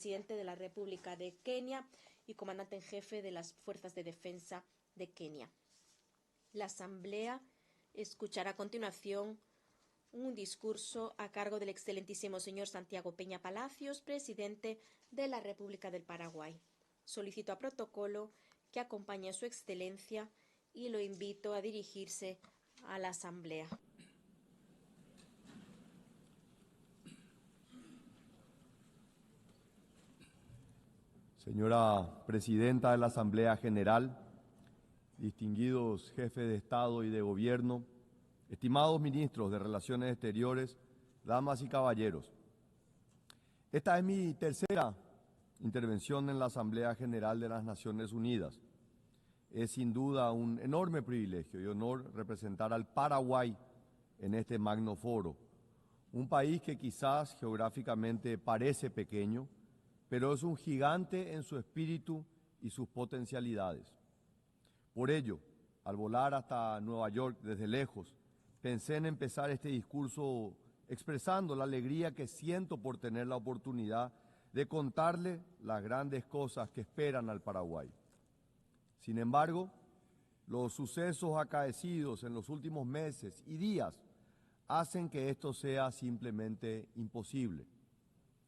presidente de la República de Kenia y comandante en jefe de las Fuerzas de Defensa de Kenia. La Asamblea escuchará a continuación un discurso a cargo del excelentísimo señor Santiago Peña Palacios, presidente de la República del Paraguay. Solicito a protocolo que acompañe a su excelencia y lo invito a dirigirse a la Asamblea. Señora Presidenta de la Asamblea General, distinguidos jefes de Estado y de Gobierno, estimados ministros de Relaciones Exteriores, damas y caballeros. Esta es mi tercera intervención en la Asamblea General de las Naciones Unidas. Es sin duda un enorme privilegio y honor representar al Paraguay en este magno foro, un país que quizás geográficamente parece pequeño, pero es un gigante en su espíritu y sus potencialidades. Por ello, al volar hasta Nueva York desde lejos, pensé en empezar este discurso expresando la alegría que siento por tener la oportunidad de contarle las grandes cosas que esperan al Paraguay. Sin embargo, los sucesos acaecidos en los últimos meses y días hacen que esto sea simplemente imposible.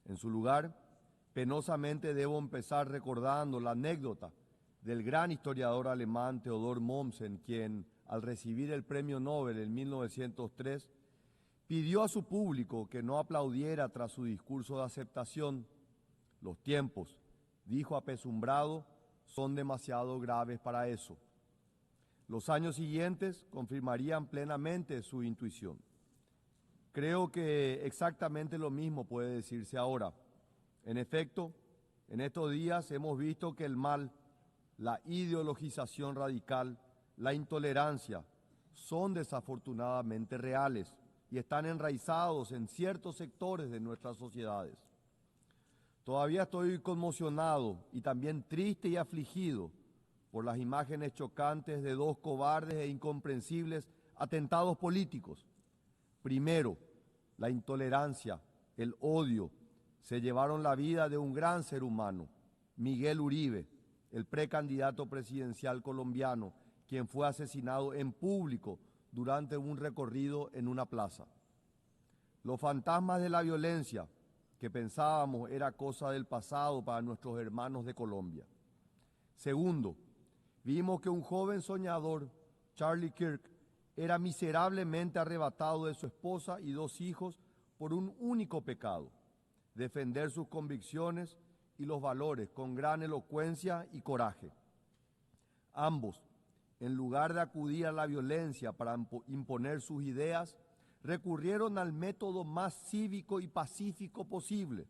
En su lugar, penosamente debo empezar recordando la anécdota del gran historiador alemán Theodor Mommsen, quien, al recibir el premio Nobel en 1903, pidió a su público que no aplaudiera tras su discurso de aceptación. Los tiempos, dijo apesumbrado, son demasiado graves para eso. Los años siguientes confirmarían plenamente su intuición. Creo que exactamente lo mismo puede decirse ahora. En efecto, en estos días hemos visto que el mal, la ideologización radical, la intolerancia, son desafortunadamente reales y están enraizados en ciertos sectores de nuestras sociedades. Todavía estoy conmocionado y también triste y afligido por las imágenes chocantes de dos cobardes e incomprensibles atentados políticos. Primero, la intolerancia, el odio, se llevaron la vida de un gran ser humano, Miguel Uribe, el precandidato presidencial colombiano, quien fue asesinado en público durante un recorrido en una plaza. Los fantasmas de la violencia, que pensábamos era cosa del pasado para nuestros hermanos de Colombia. Segundo, vimos que un joven soñador, Charlie Kirk, era miserablemente arrebatado de su esposa y dos hijos por un único pecado: defender sus convicciones y los valores con gran elocuencia y coraje. Ambos, en lugar de acudir a la violencia para imponer sus ideas, recurrieron al método más cívico y pacífico posible: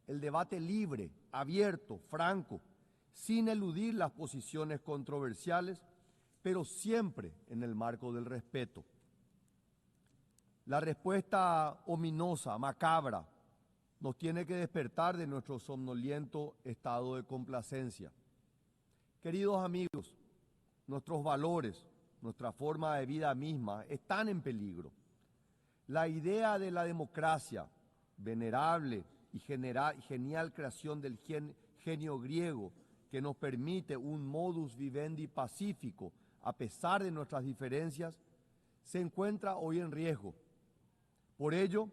el debate libre, abierto, franco, sin eludir las posiciones controversiales, pero siempre en el marco del respeto. La respuesta ominosa, macabra, nos tiene que despertar de nuestro somnoliento estado de complacencia. Queridos amigos, nuestros valores, nuestra forma de vida misma están en peligro. La idea de la democracia, venerable y genial creación del genio griego, que nos permite un modus vivendi pacífico a pesar de nuestras diferencias, se encuentra hoy en riesgo. Por ello,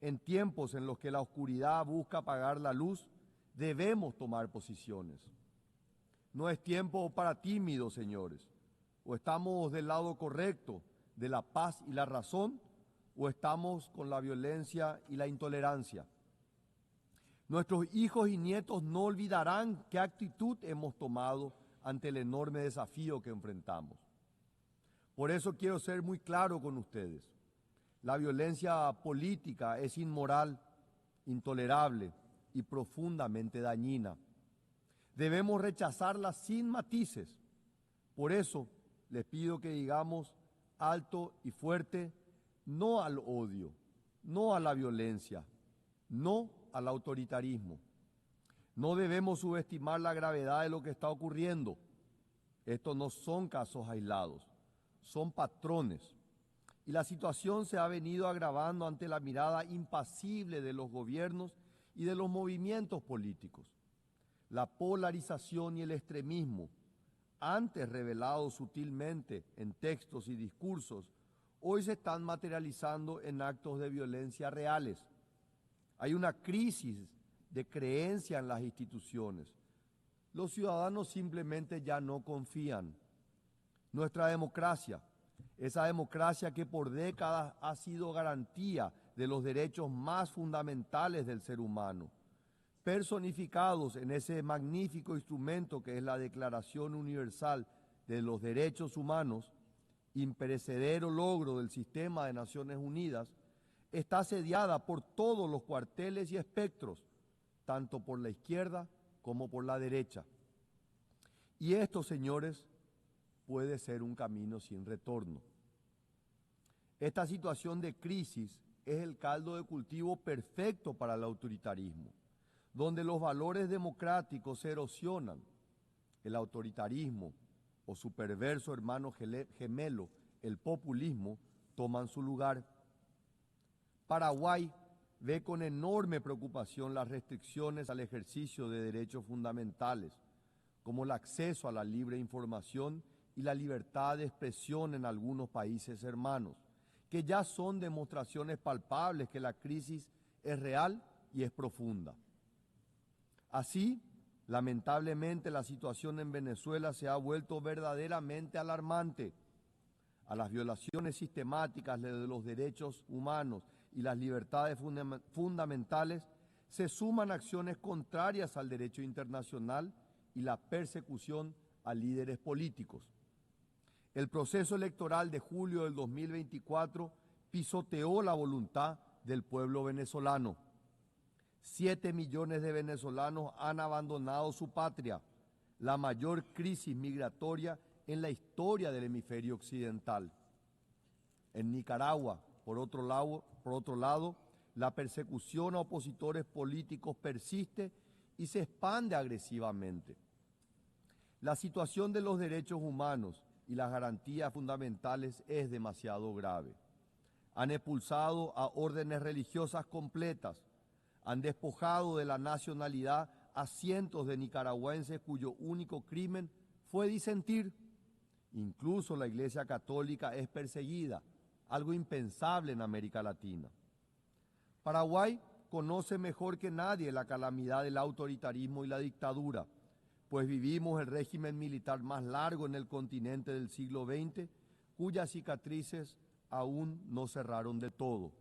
en tiempos en los que la oscuridad busca apagar la luz, debemos tomar posiciones. No es tiempo para tímidos, señores. O estamos del lado correcto de la paz y la razón, o estamos con la violencia y la intolerancia. Nuestros hijos y nietos no olvidarán qué actitud hemos tomado ante el enorme desafío que enfrentamos. Por eso quiero ser muy claro con ustedes. La violencia política es inmoral, intolerable y profundamente dañina. Debemos rechazarla sin matices. Por eso les pido que digamos alto y fuerte: no al odio, no a la violencia, no al autoritarismo. No debemos subestimar la gravedad de lo que está ocurriendo. Estos no son casos aislados, son patrones. Y la situación se ha venido agravando ante la mirada impasible de los gobiernos y de los movimientos políticos. La polarización y el extremismo, antes revelados sutilmente en textos y discursos, hoy se están materializando en actos de violencia reales. Hay una crisis de creencia en las instituciones. Los ciudadanos simplemente ya no confían. Nuestra democracia, esa democracia que por décadas ha sido garantía de los derechos más fundamentales del ser humano, personificados en ese magnífico instrumento que es la Declaración Universal de los Derechos Humanos, imperecedero logro del sistema de Naciones Unidas, está asediada por todos los cuarteles y espectros, tanto por la izquierda como por la derecha. Y esto, señores, puede ser un camino sin retorno. Esta situación de crisis es el caldo de cultivo perfecto para el autoritarismo, donde los valores democráticos se erosionan. El autoritarismo o su perverso hermano gemelo, el populismo, toman su lugar. Paraguay ve con enorme preocupación las restricciones al ejercicio de derechos fundamentales, como el acceso a la libre información y la libertad de expresión en algunos países hermanos, que ya son demostraciones palpables que la crisis es real y es profunda. Así, lamentablemente, la situación en Venezuela se ha vuelto verdaderamente alarmante. A las violaciones sistemáticas de los derechos humanos y las libertades fundamentales se suman acciones contrarias al derecho internacional y la persecución a líderes políticos. El proceso electoral de julio del 2024 pisoteó la voluntad del pueblo venezolano. 7 millones de venezolanos han abandonado su patria, la mayor crisis migratoria en la historia del hemisferio occidental. En Nicaragua, por otro lado, la persecución a opositores políticos persiste y se expande agresivamente. La situación de los derechos humanos y las garantías fundamentales es demasiado grave. Han expulsado a órdenes religiosas completas, han despojado de la nacionalidad a cientos de nicaragüenses cuyo único crimen fue disentir. Incluso la Iglesia Católica es perseguida, algo impensable en América Latina. Paraguay conoce mejor que nadie la calamidad del autoritarismo y la dictadura, pues vivimos el régimen militar más largo en el continente del siglo XX, cuyas cicatrices aún no cerraron de todo.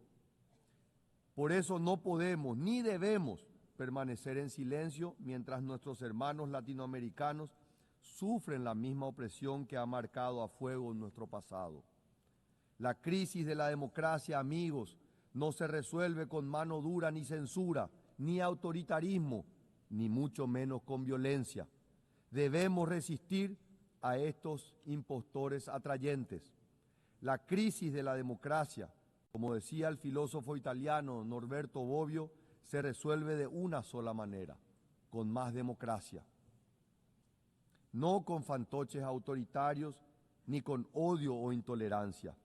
Por eso no podemos ni debemos permanecer en silencio mientras nuestros hermanos latinoamericanos sufren la misma opresión que ha marcado a fuego nuestro pasado. La crisis de la democracia, amigos, no se resuelve con mano dura ni censura, ni autoritarismo, ni mucho menos con violencia. Debemos resistir a estos impostores atrayentes. La crisis de la democracia, como decía el filósofo italiano Norberto Bobbio, se resuelve de una sola manera, con más democracia. No con fantoches autoritarios ni con odio o intolerancia.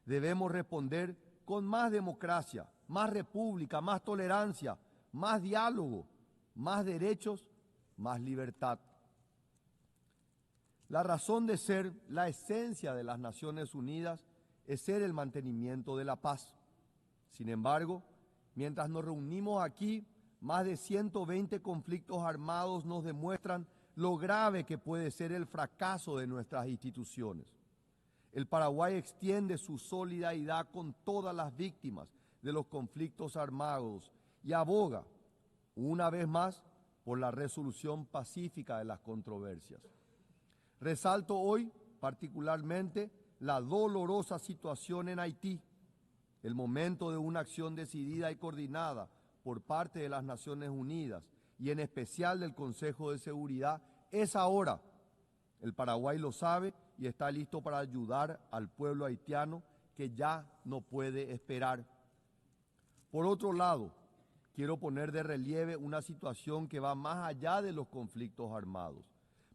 Debemos responder con más democracia, más república, más tolerancia, más diálogo, más derechos, más libertad. La razón de ser, la esencia de las Naciones Unidas es ser el mantenimiento de la paz. Sin embargo, mientras nos reunimos aquí, más de 120 conflictos armados nos demuestran lo grave que puede ser el fracaso de nuestras instituciones. El Paraguay extiende su solidaridad con todas las víctimas de los conflictos armados y aboga, una vez más, por la resolución pacífica de las controversias. Resalto hoy, particularmente, la dolorosa situación en Haití. El momento de una acción decidida y coordinada por parte de las Naciones Unidas y en especial del Consejo de Seguridad es ahora. El Paraguay lo sabe y está listo para ayudar al pueblo haitiano que ya no puede esperar. Por otro lado, quiero poner de relieve una situación que va más allá de los conflictos armados,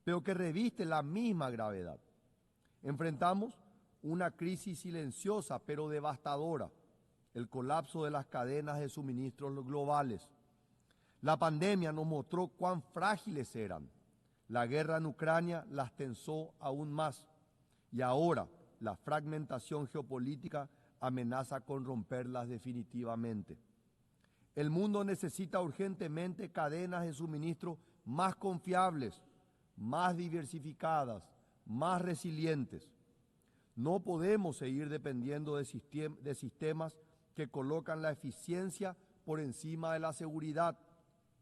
pero que reviste la misma gravedad. Enfrentamos una crisis silenciosa pero devastadora, el colapso de las cadenas de suministros globales. La pandemia nos mostró cuán frágiles eran. La guerra en Ucrania las tensó aún más. Y ahora la fragmentación geopolítica amenaza con romperlas definitivamente. El mundo necesita urgentemente cadenas de suministro más confiables, más diversificadas, más resilientes. No podemos seguir dependiendo de sistemas que colocan la eficiencia por encima de la seguridad,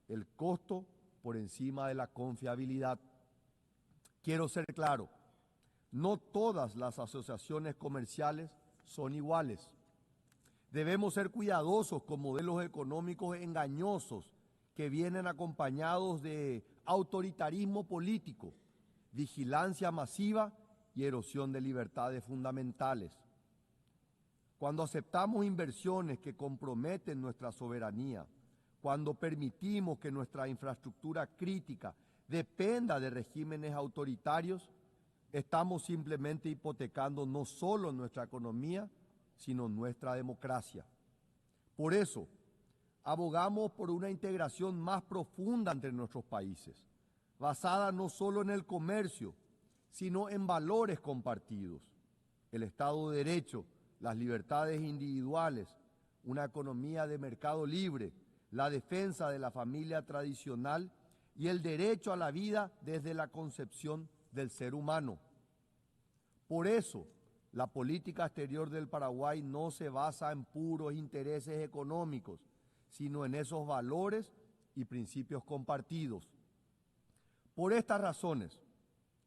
el costo por encima de la confiabilidad. Quiero ser claro, no todas las asociaciones comerciales son iguales. Debemos ser cuidadosos con modelos económicos engañosos que vienen acompañados de autoritarismo político, vigilancia masiva y erosión de libertades fundamentales. Cuando aceptamos inversiones que comprometen nuestra soberanía, cuando permitimos que nuestra infraestructura crítica dependa de regímenes autoritarios, estamos simplemente hipotecando no solo nuestra economía, sino nuestra democracia. Por eso, abogamos por una integración más profunda entre nuestros países, basada no solo en el comercio, sino en valores compartidos, el Estado de Derecho, las libertades individuales, una economía de mercado libre, la defensa de la familia tradicional y el derecho a la vida desde la concepción del ser humano. Por eso, la política exterior del Paraguay no se basa en puros intereses económicos, sino en esos valores y principios compartidos. Por estas razones,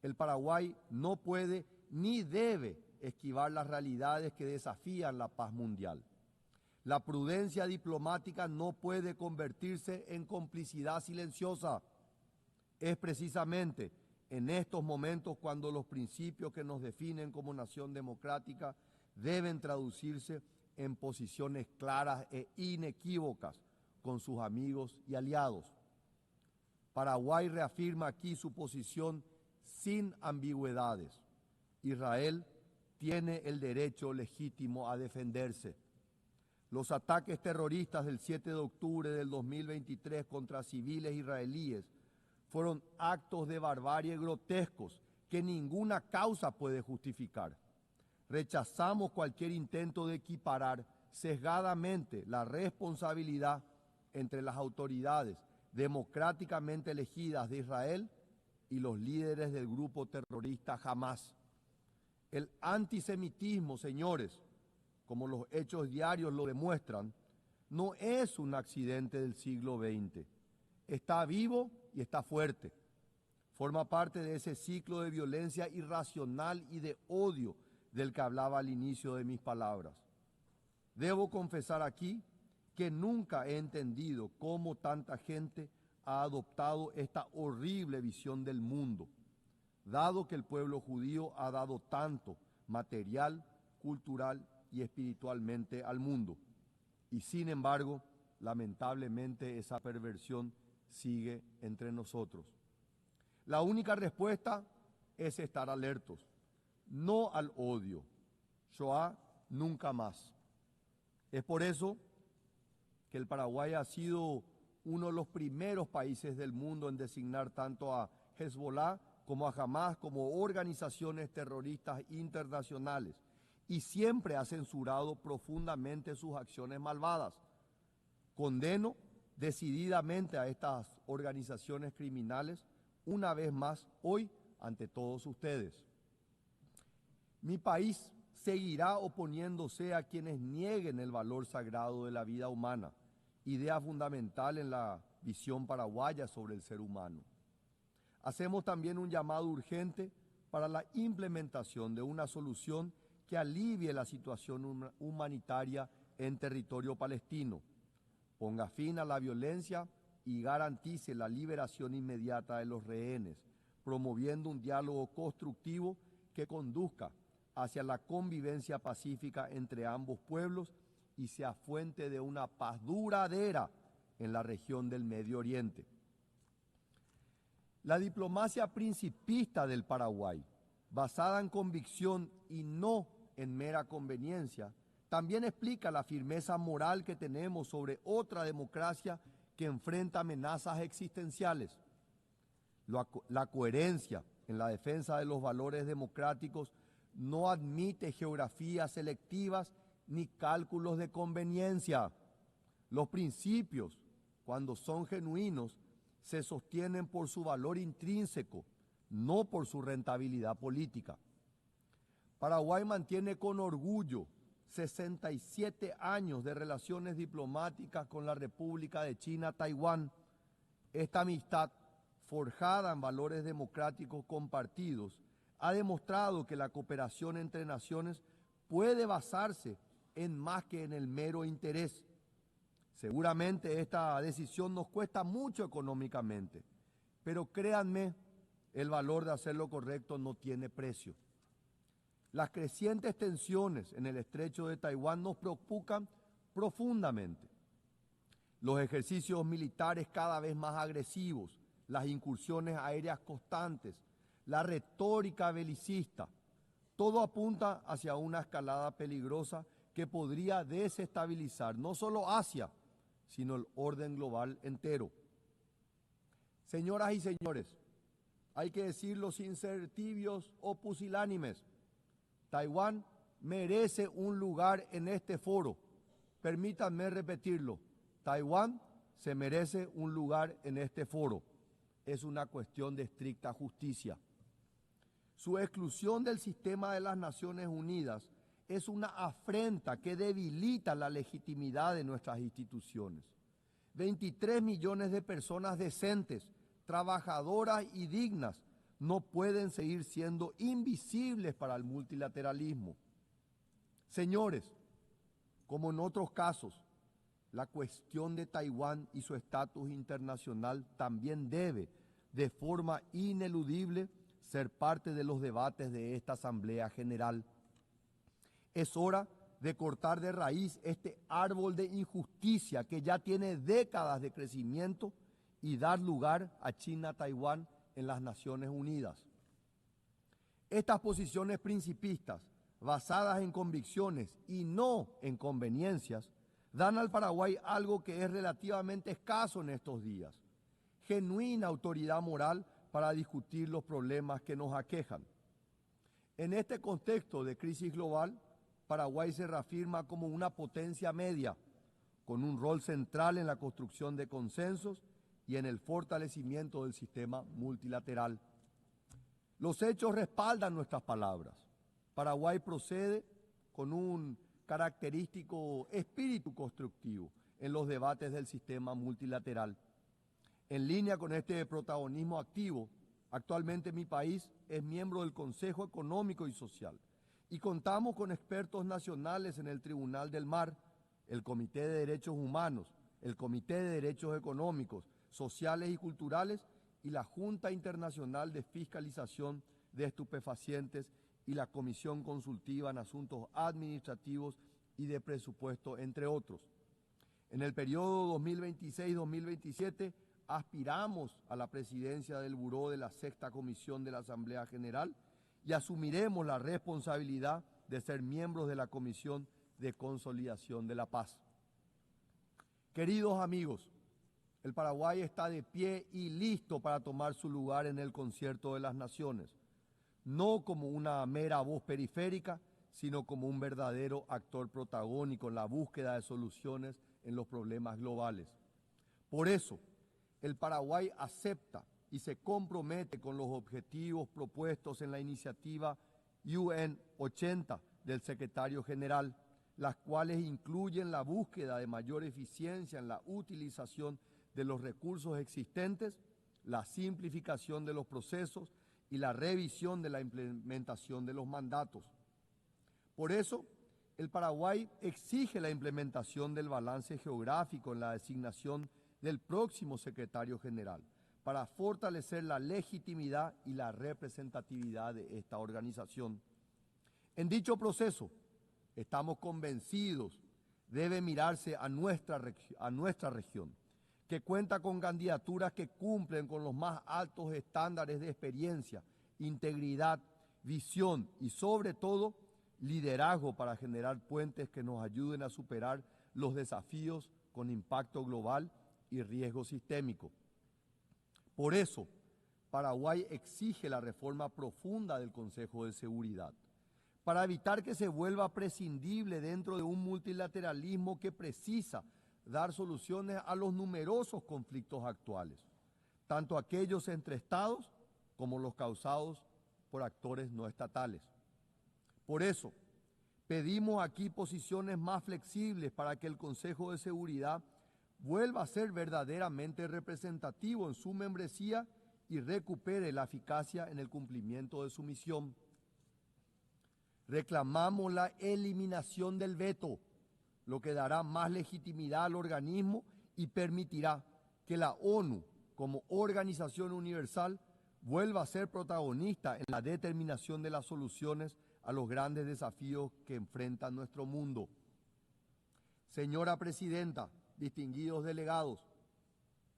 el Paraguay no puede ni debe esquivar las realidades que desafían la paz mundial. La prudencia diplomática no puede convertirse en complicidad silenciosa. Es precisamente en estos momentos cuando los principios que nos definen como nación democrática deben traducirse en posiciones claras e inequívocas con sus amigos y aliados. Paraguay reafirma aquí su posición sin ambigüedades. Israel tiene el derecho legítimo a defenderse. Los ataques terroristas del 7 de octubre del 2023 contra civiles israelíes fueron actos de barbarie grotescos que ninguna causa puede justificar. Rechazamos cualquier intento de equiparar sesgadamente la responsabilidad entre las autoridades democráticamente elegidas de Israel y los líderes del grupo terrorista Hamás. El antisemitismo, señores, como los hechos diarios lo demuestran, no es un accidente del siglo XX. Está vivo y está fuerte. Forma parte de ese ciclo de violencia irracional y de odio del que hablaba al inicio de mis palabras. Debo confesar aquí que nunca he entendido cómo tanta gente ha adoptado esta horrible visión del mundo, dado que el pueblo judío ha dado tanto material, cultural y espiritualmente al mundo. Y sin embargo, lamentablemente esa perversión sigue entre nosotros. La única respuesta es estar alertos, no al odio. Shoah nunca más. Es por eso que el Paraguay ha sido uno de los primeros países del mundo en designar tanto a Hezbollah como a Hamás como organizaciones terroristas internacionales y siempre ha censurado profundamente sus acciones malvadas. Condeno decididamente a estas organizaciones criminales una vez más hoy ante todos ustedes. Mi país seguirá oponiéndose a quienes nieguen el valor sagrado de la vida humana, idea fundamental en la visión paraguaya sobre el ser humano. Hacemos también un llamado urgente para la implementación de una solución que alivie la situación humanitaria en territorio palestino, ponga fin a la violencia y garantice la liberación inmediata de los rehenes, promoviendo un diálogo constructivo que conduzca hacia la convivencia pacífica entre ambos pueblos y sea fuente de una paz duradera en la región del Medio Oriente. La diplomacia principista del Paraguay, basada en convicción y no en mera conveniencia, también explica la firmeza moral que tenemos sobre otra democracia que enfrenta amenazas existenciales. La coherencia en la defensa de los valores democráticos no admite geografías selectivas ni cálculos de conveniencia. Los principios, cuando son genuinos, se sostienen por su valor intrínseco, no por su rentabilidad política. Paraguay mantiene con orgullo 67 años de relaciones diplomáticas con la República de China, Taiwán. Esta amistad, forjada en valores democráticos compartidos, ha demostrado que la cooperación entre naciones puede basarse en más que en el mero interés. Seguramente esta decisión nos cuesta mucho económicamente, pero créanme, el valor de hacer lo correcto no tiene precio. Las crecientes tensiones en el estrecho de Taiwán nos preocupan profundamente. Los ejercicios militares cada vez más agresivos, las incursiones aéreas constantes, la retórica belicista, todo apunta hacia una escalada peligrosa que podría desestabilizar no solo Asia, sino el orden global entero. Señoras y señores, hay que decirlo sin ser tibios o pusilánimes. Taiwán merece un lugar en este foro. Permítanme repetirlo. Taiwán se merece un lugar en este foro. Es una cuestión de estricta justicia. Su exclusión del sistema de las Naciones Unidas es una afrenta que debilita la legitimidad de nuestras instituciones. 23 millones de personas decentes, trabajadoras y dignas no pueden seguir siendo invisibles para el multilateralismo. Señores, como en otros casos, la cuestión de Taiwán y su estatus internacional también debe, de forma ineludible, ser parte de los debates de esta Asamblea General. Es hora de cortar de raíz este árbol de injusticia que ya tiene décadas de crecimiento y dar lugar a China-Taiwán en las Naciones Unidas. Estas posiciones principistas, basadas en convicciones y no en conveniencias, dan al Paraguay algo que es relativamente escaso en estos días: genuina autoridad moral para discutir los problemas que nos aquejan. En este contexto de crisis global, Paraguay se reafirma como una potencia media, con un rol central en la construcción de consensos y en el fortalecimiento del sistema multilateral. Los hechos respaldan nuestras palabras. Paraguay procede con un característico espíritu constructivo en los debates del sistema multilateral. En línea con este protagonismo activo, actualmente mi país es miembro del Consejo Económico y Social y contamos con expertos nacionales en el Tribunal del Mar, el Comité de Derechos Humanos, el Comité de Derechos Económicos, Sociales y Culturales y la Junta Internacional de Fiscalización de Estupefacientes y la Comisión Consultiva en Asuntos Administrativos y de Presupuesto, entre otros. En el periodo 2026-2027 aspiramos a la presidencia del Buró de la Sexta Comisión de la Asamblea General y asumiremos la responsabilidad de ser miembros de la Comisión de Consolidación de la Paz. Queridos amigos, el Paraguay está de pie y listo para tomar su lugar en el concierto de las naciones, no como una mera voz periférica, sino como un verdadero actor protagónico en la búsqueda de soluciones en los problemas globales. Por eso, el Paraguay acepta y se compromete con los objetivos propuestos en la iniciativa UN 80 del secretario general, las cuales incluyen la búsqueda de mayor eficiencia en la utilización de los recursos existentes, la simplificación de los procesos y la revisión de la implementación de los mandatos. Por eso, el Paraguay exige la implementación del balance geográfico en la designación del próximo secretario general, para fortalecer la legitimidad y la representatividad de esta organización. En dicho proceso, estamos convencidos, debe mirarse a nuestra región, que cuenta con candidaturas que cumplen con los más altos estándares de experiencia, integridad, visión y, sobre todo, liderazgo para generar puentes que nos ayuden a superar los desafíos con impacto global y riesgo sistémico. Por eso, Paraguay exige la reforma profunda del Consejo de Seguridad, para evitar que se vuelva prescindible dentro de un multilateralismo que precisa dar soluciones a los numerosos conflictos actuales, tanto aquellos entre estados como los causados por actores no estatales. Por eso, pedimos aquí posiciones más flexibles para que el Consejo de Seguridad vuelva a ser verdaderamente representativo en su membresía y recupere la eficacia en el cumplimiento de su misión. Reclamamos la eliminación del veto, lo que dará más legitimidad al organismo y permitirá que la ONU, como organización universal, vuelva a ser protagonista en la determinación de las soluciones a los grandes desafíos que enfrenta nuestro mundo. Señora Presidenta, distinguidos delegados,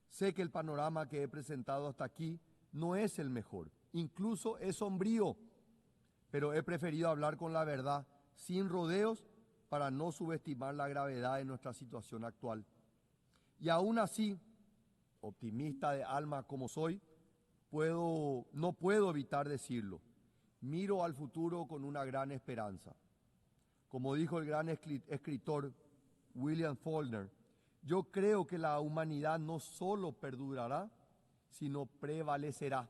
sé que el panorama que he presentado hasta aquí no es el mejor, incluso es sombrío, pero he preferido hablar con la verdad, sin rodeos, para no subestimar la gravedad de nuestra situación actual. Y aún así, optimista de alma como soy, no puedo evitar decirlo. Miro al futuro con una gran esperanza. Como dijo el gran escritor William Faulkner, yo creo que la humanidad no solo perdurará, sino prevalecerá.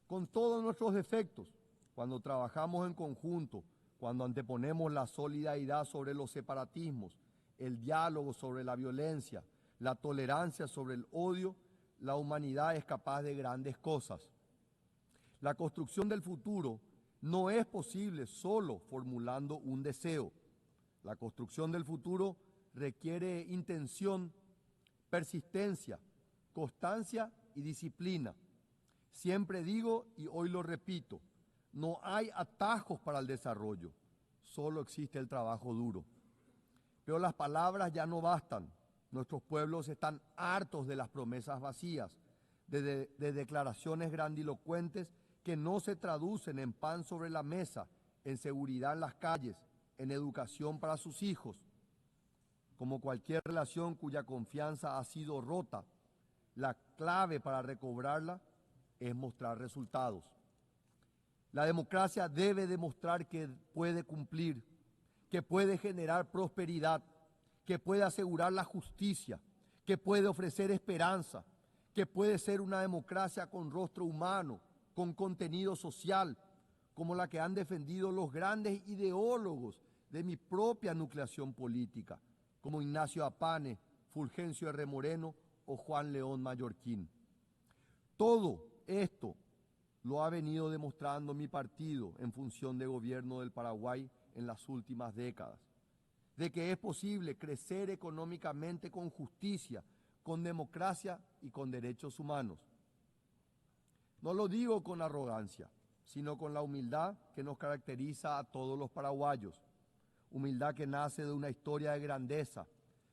Con todos nuestros defectos, cuando trabajamos en conjunto, cuando anteponemos la solidaridad sobre los separatismos, el diálogo sobre la violencia, la tolerancia sobre el odio, la humanidad es capaz de grandes cosas. La construcción del futuro no es posible solo formulando un deseo. La construcción del futuro requiere intención, persistencia, constancia y disciplina. Siempre digo, y hoy lo repito, no hay atajos para el desarrollo, solo existe el trabajo duro. Pero las palabras ya no bastan. Nuestros pueblos están hartos de las promesas vacías, de declaraciones grandilocuentes que no se traducen en pan sobre la mesa, en seguridad en las calles, en educación para sus hijos. Como cualquier relación cuya confianza ha sido rota, la clave para recobrarla es mostrar resultados. La democracia debe demostrar que puede cumplir, que puede generar prosperidad, que puede asegurar la justicia, que puede ofrecer esperanza, que puede ser una democracia con rostro humano, con contenido social, como la que han defendido los grandes ideólogos de mi propia nucleación política, como Ignacio Apane, Fulgencio R. Moreno o Juan León Mallorquín. Todo esto lo ha venido demostrando mi partido en función de gobierno del Paraguay en las últimas décadas, de que es posible crecer económicamente con justicia, con democracia y con derechos humanos. No lo digo con arrogancia, sino con la humildad que nos caracteriza a todos los paraguayos, humildad que nace de una historia de grandeza,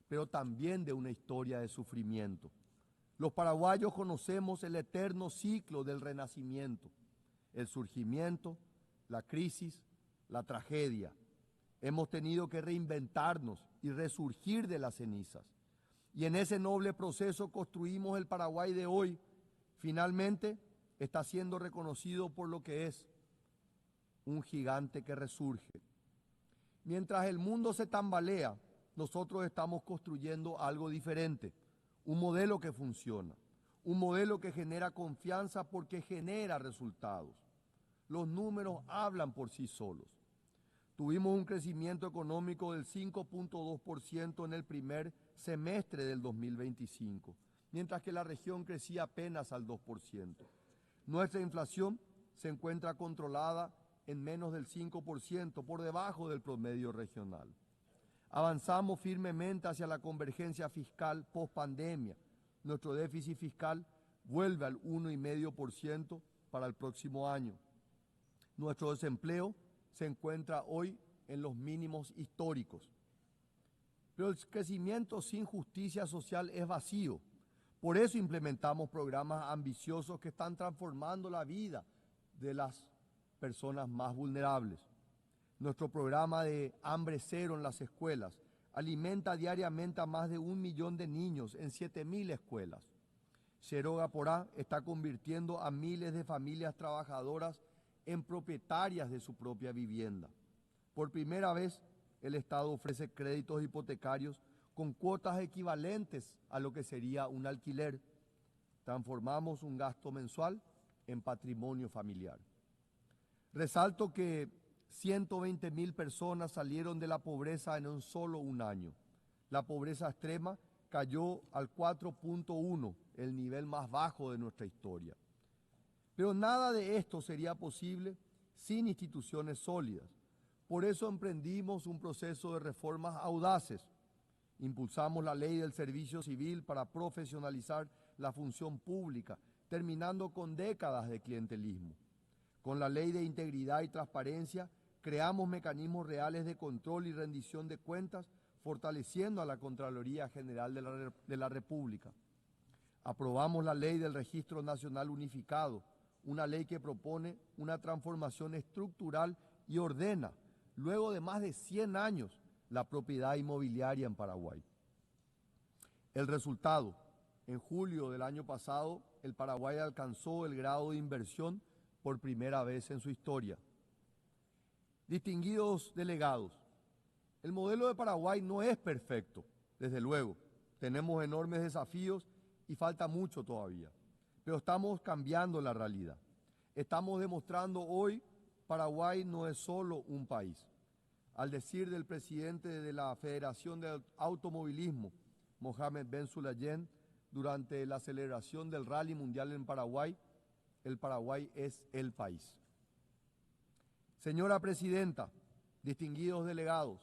pero también de una historia de sufrimiento. Los paraguayos conocemos el eterno ciclo del renacimiento, el surgimiento, la crisis, la tragedia. Hemos tenido que reinventarnos y resurgir de las cenizas. Y en ese noble proceso construimos el Paraguay de hoy. Finalmente está siendo reconocido por lo que es, un gigante que resurge. Mientras el mundo se tambalea, nosotros estamos construyendo algo diferente. Un modelo que funciona, un modelo que genera confianza porque genera resultados. Los números hablan por sí solos. Tuvimos un crecimiento económico del 5.2% en el primer semestre del 2025, mientras que la región crecía apenas al 2%. Nuestra inflación se encuentra controlada en menos del 5%, por debajo del promedio regional. Avanzamos firmemente hacia la convergencia fiscal post-pandemia. Nuestro déficit fiscal vuelve al 1,5% para el próximo año. Nuestro desempleo se encuentra hoy en los mínimos históricos. Pero el crecimiento sin justicia social es vacío. Por eso implementamos programas ambiciosos que están transformando la vida de las personas más vulnerables. Nuestro programa de hambre cero en las escuelas alimenta diariamente a más de 1 millón de niños en 7.000 escuelas. Xeroga Porá está convirtiendo a miles de familias trabajadoras en propietarias de su propia vivienda. Por primera vez, el Estado ofrece créditos hipotecarios con cuotas equivalentes a lo que sería un alquiler. Transformamos un gasto mensual en patrimonio familiar. Resalto que 120.000 personas salieron de la pobreza en un año. La pobreza extrema cayó al 4.1, el nivel más bajo de nuestra historia. Pero nada de esto sería posible sin instituciones sólidas. Por eso emprendimos un proceso de reformas audaces. Impulsamos la ley del servicio civil para profesionalizar la función pública, terminando con décadas de clientelismo. Con la ley de integridad y transparencia, creamos mecanismos reales de control y rendición de cuentas, fortaleciendo a la Contraloría General de la República. Aprobamos la ley del Registro Nacional Unificado, una ley que propone una transformación estructural y ordena, luego de más de 100 años, la propiedad inmobiliaria en Paraguay. El resultado: en julio del año pasado, el Paraguay alcanzó el grado de inversión por primera vez en su historia. Distinguidos delegados, el modelo de Paraguay no es perfecto, desde luego. Tenemos enormes desafíos y falta mucho todavía, pero estamos cambiando la realidad. Estamos demostrando hoy Paraguay no es solo un país. Al decir del presidente de la Federación de Automovilismo, Mohamed Ben Sulayem, durante la celebración del Rally Mundial en Paraguay, el Paraguay es el país. Señora Presidenta, distinguidos delegados,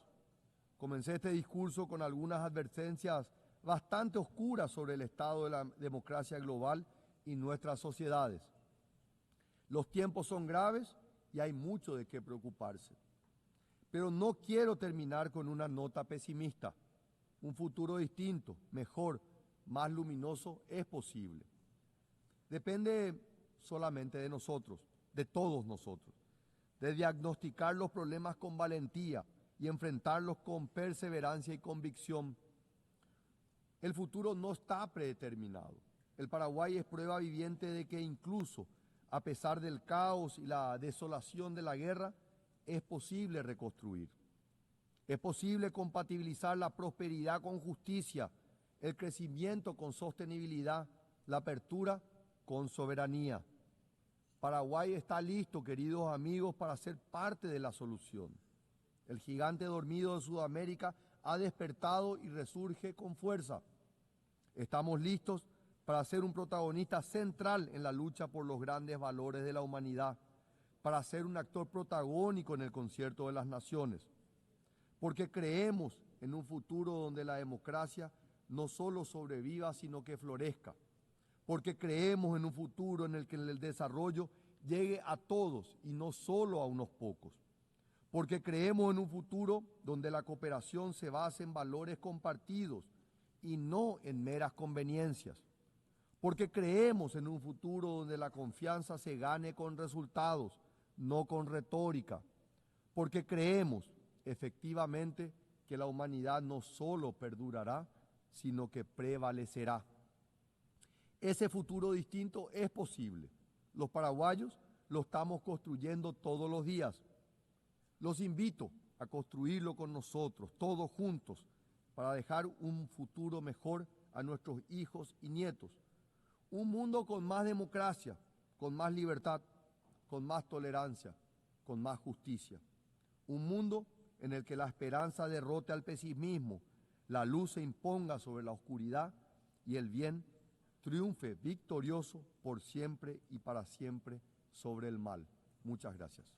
comencé este discurso con algunas advertencias bastante oscuras sobre el estado de la democracia global y nuestras sociedades. Los tiempos son graves y hay mucho de qué preocuparse. Pero no quiero terminar con una nota pesimista. Un futuro distinto, mejor, más luminoso es posible. Depende solamente de nosotros, de todos nosotros, de diagnosticar los problemas con valentía y enfrentarlos con perseverancia y convicción. El futuro no está predeterminado. El Paraguay es prueba viviente de que incluso a pesar del caos y la desolación de la guerra, es posible reconstruir. Es posible compatibilizar la prosperidad con justicia, el crecimiento con sostenibilidad, la apertura con soberanía. Paraguay está listo, queridos amigos, para ser parte de la solución. El gigante dormido de Sudamérica ha despertado y resurge con fuerza. Estamos listos para ser un protagonista central en la lucha por los grandes valores de la humanidad, para ser un actor protagónico en el concierto de las naciones, porque creemos en un futuro donde la democracia no solo sobreviva, sino que florezca, porque creemos en un futuro en el que el desarrollo llegue a todos y no solo a unos pocos, porque creemos en un futuro donde la cooperación se base en valores compartidos y no en meras conveniencias, porque creemos en un futuro donde la confianza se gane con resultados, no con retórica, porque creemos efectivamente que la humanidad no solo perdurará, sino que prevalecerá. Ese futuro distinto es posible. Los paraguayos lo estamos construyendo todos los días. Los invito a construirlo con nosotros, todos juntos, para dejar un futuro mejor a nuestros hijos y nietos. Un mundo con más democracia, con más libertad, con más tolerancia, con más justicia. Un mundo en el que la esperanza derrote al pesimismo, la luz se imponga sobre la oscuridad y el bien triunfe victorioso por siempre y para siempre sobre el mal. Muchas gracias.